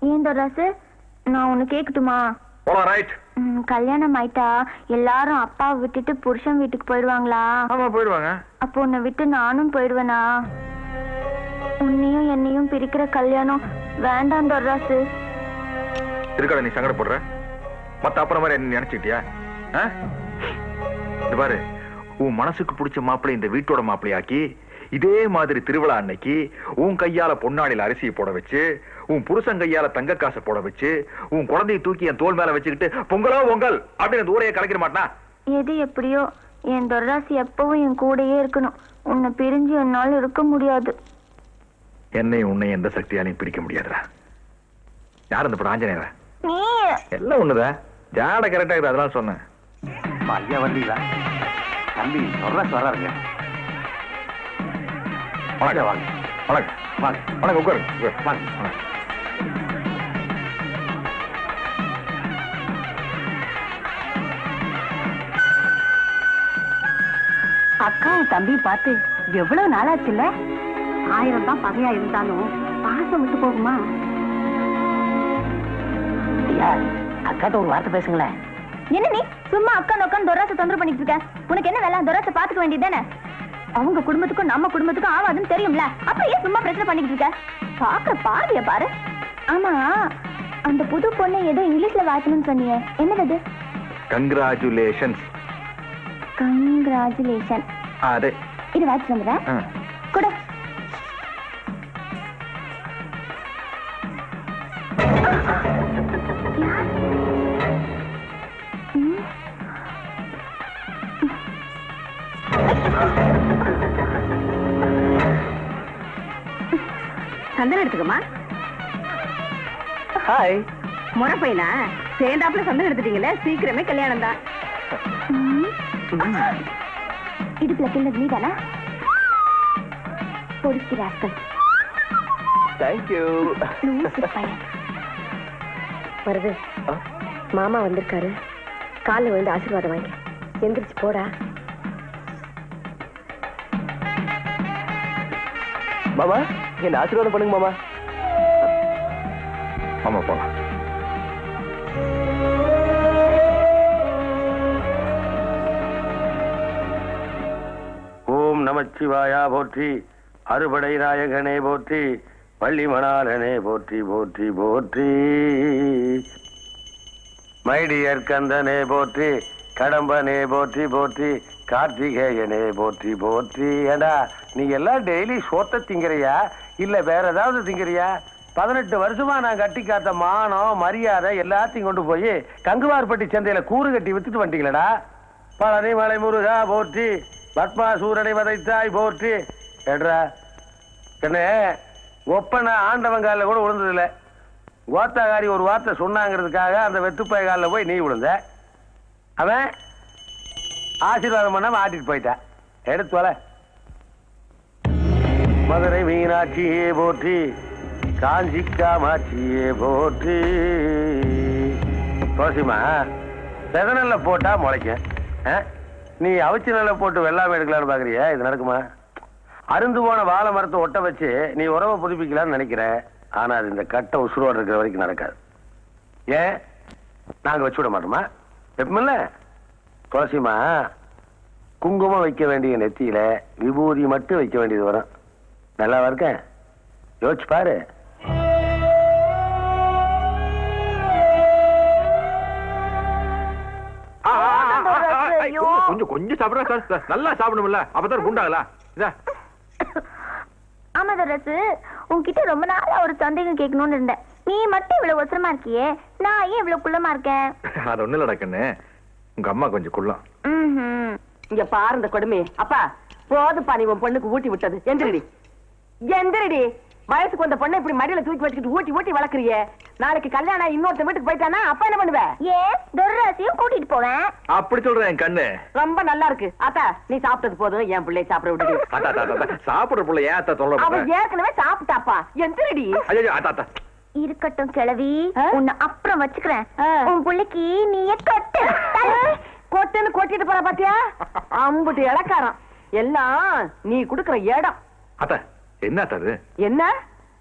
ஏன் ராசு, நான் ஒண்ணு கேட்கட்டுமா? கல்யாணம் ஆயிட்டா எல்லாரும் அப்பாவை விட்டுட்டு புருஷன் வீட்டுக்கு போயிடுவாங்களா? ஆமா போயிடுவாங்க. அப்போ உன்னை விட்டு நானும் போயிடுவேனா? உன்னையும் என்னையும் பிரிக்கிற கல்யாணம் வேண்டாம் ராசு. இருக்காத நீ சங்கடப்படுற. மத்த அப்புறம் மாதிரி என்ன நினைச்சுக்கிட்டியா? பாரு, உன் மனசுக்கு பிடிச்ச மாப்பிள்ளை இந்த வீட்டோட மாப்பிள்ளையாக்கி இதே மாதிரி திருவிழா அன்னைக்கு உன் கையால பொன்னாடியில் அரிசியை போட வச்சு, உன் புருஷன் கையால தங்க காசை போட வச்சு, உன் குழந்தையை தூக்கி என் தோல் மேல வச்சுக்கிட்டு பொங்கலோ பொங்கல் அப்படின்னு ஊரையே கலக்கிற மாட்டா? எது எப்படியோ என் தொர்ராசி எப்பவும் என் கூடயே இருக்கணும். உன்னை பிரிஞ்சு என்னால இருக்க முடியாது. என்னையும் உன்னை எந்த சக்தியாலையும் பிரிக்க முடியாதுடா. யார் அந்த படம்? ஆஞ்சநேயரா? நீ எல்லாம் ஒண்ணுதான். ஜாட கரெக்டா இருக்குது, அதெல்லாம் சொன்னேன். ஐயா வந்தீங்களா? தம்பி தொர்ராசி வர்றாருங்க. வணக்கம். வாங்க வணக்கம். வாங்க வணக்கம். உட்காருங்க. வாங்க. அக்காவும் தம்பி பார்த்து எவ்வளவு நாளாச்சுல்ல? 1000 தான் பகையா இருந்தாலும் பாசம் விட்டு போகுமா? அக்காட்ட ஒரு வார்த்தை பேசுங்களேன். என்ன நீ சும்மா அக்கா நோக்கம் தொராசை தொந்தரவு பண்ணிட்டு இருக்க? உனக்கு என்ன வேலை? தொராசை பாத்துக்க வேண்டியதானே? அவங்க குடும்பத்துக்கும் நம்ம குடும்பத்துக்கும் ஆவாதுன்னு தெரியும்ல, அப்புறம் ஏன் சும்மா பிரச்சனை பண்ணிட்டு இருக்க? பாக்குற பார்வைய பாரு. ஆமா, அந்த புது பொண்ணை ஏதோ இங்கிலீஷ்ல வாய்க்கணும்னு சொன்னியே, என்னது? கங்க்ராச்சுலேஷன்ஸ். கங்க்ராச்சுலேஷன். அதே இது வாய்ச்சி வந்துடுறேன். கூட சந்தனம் எடுத்துக்கமா. ஹாய். முறை பையனா சேர்ந்தாப்புல சந்தனம் எடுத்துட்டீங்களே, சீக்கிரமே கல்யாணம் தான். இடுப்புல கிள்ளது நீதானா? பொறுக்கிறார்கள். தேங்க்யூ. வருது. மாமா வந்திருக்காரு. காலில் விழுந்து ஆசீர்வாதம் வாங்கி எந்திரிச்சு போடா. மாமா என்ன ஆசீர்வாதம் பண்ணுங்க மாமா. ஆமா போலாம். ஓம் நமச்சிவாயா போற்றி, அறுபடை நாயகனே போற்றி, பள்ளி மணாலனே போற்றி போற்றி போற்றி, மைடியர் கந்தனே போற்றி, கடம்பனே போற்றி போற்றி, கார்த்திகேயனே போற்றி போற்றி. ஏண்டா நீ எல்லாம் டெய்லி சோத்த திங்கிறியா இல்ல வேற ஏதாவது திங்கிறியா? 18 வருஷமா நான் கட்டி காத்த மானம் மரியாதை எல்லாத்தையும் கொண்டு போய் கங்குவார்பட்டி சந்தையில கூறு கட்டி வித்துட்டு வந்துட்டீங்களடா. பழனி மலை முருகா போற்றி, பத்மாசூரனை வதைத்தாய் போற்றி. ஏட்ரா என்ன ஒப்பனை ஆண்டவங்கால கூட விழுந்ததில்ல. கோத்தாகாரி ஒரு வார்த்தை சொன்னாங்கிறதுக்காக அந்த வெத்துப்பாய் காலில் போய் நீ விழுந்த. அவன் ஆசீர்வாதம் பண்ணாம ஆட்டிட்டு போயிட்டான். எடுத்து வர. மதுரை மீனாட்சியே போற்றி, காஞ்சி காமாட்சியே போற்றி. தோசிமா செதநெல்ல போட்டா முளைக்கும். நீ அவிச்சு நெல்ல போட்டு வெள்ளாமை எடுக்கலான்னு பாக்குறிய? இது நடக்குமா? அருந்து போன வாழை மரத்தை ஒட்ட வச்சு நீ உறவை புதுப்பிக்கலான்னு நினைக்கிற. ஆனா அது இந்த கட்டை உசுரோடு இருக்கிற வரைக்கும் நடக்காது. ஏன் நாங்க வச்சு விட மாட்டோமா? எப்பமில்ல துளசிமா குங்குமம் வைக்க வேண்டிய நெத்தியில விபூதி மட்டும் வைக்க வேண்டியது வரும். நல்லா இருக்க யோசிச்சு பாரு. கொஞ்சம் கொஞ்சம் சாப்பிடுற, நல்லா சாப்பிடும்ல, அப்பதான் குண்டாகலாம். ஆமா தரசு, உன்கிட்ட ரொம்ப நாளா ஒரு சந்தேகம் கேட்கணும்னு இருந்தேன். நீ மட்டும் இவ்வளவு ஒசரமா இருக்கியே, நான் ஏன் இவ்வளவு குள்ளமா இருக்கேன்? அது ஒண்ணு இல்லடா கண்ணு, உங்க அம்மா கொஞ்சம் குள்ளம். இங்க பாரு இந்த கொடுமை. அப்பா போதுப்பா, நீ உன் பொண்ணுக்கு ஊட்டி விட்டது. எந்திரடி எந்திரடி. வயசுக்கு வந்த பொண்ணை இப்படி மடியில தூக்கி வச்சுக்கிட்டு ஊட்டி ஊட்டி வளர்க்குறிய. நாளைக்கு கல்யாணம் இன்னொருத்த வீட்டுக்கு போயிட்டானா அப்பா என்ன பண்ணுவ? ஏன் துர்ராசியும் கூட்டிட்டு போவேன். அப்படி சொல்றேன் கண்ணு. ரொம்ப நல்லா இருக்கு. அத்தா நீ சாப்பிட்டது போதும், என் பிள்ளை சாப்பிட விடுது. சாப்பிடுற பிள்ளை ஏன் தொல்லை? அவன் ஏற்கனவே சாப்பிட்டாப்பா. எந்திரடி. இருக்கட்டும் கிழவி, உன்னை அப்புறம் வச்சுக்கிறேன். உன் பிள்ளைக்கு நீயே கொட்டு கொட்டுன்னு கொட்டிட்டு போற பாத்தியா? அம்புட்டு இலக்காரம் எல்லாம் நீ குடுக்கற இடம். அத்த என்ன அது? என்ன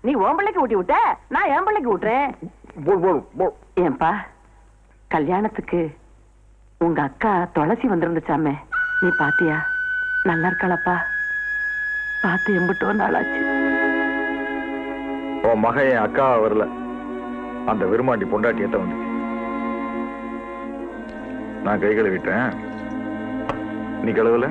நீ உன் பிள்ளைக்கு ஊட்டி விட்ட, நான் என் பிள்ளைக்கு ஊட்டுறேன். போடு, போடு, போடு. ஏன்பா கல்யாணத்துக்கு உங்க அக்கா துளசி வந்திருந்துச்சாமே, நீ பாத்தியா? நல்லா இருக்காளப்பா? பார்த்து எம்பிட்டோ நாளாச்சு. உன் மகன் என் அக்கா வரல, அந்த விருமாண்டி பொண்டாட்டியத்தான் வந்துச்சு. நான் கை கழுவிட்டேன், நீ கழுவல?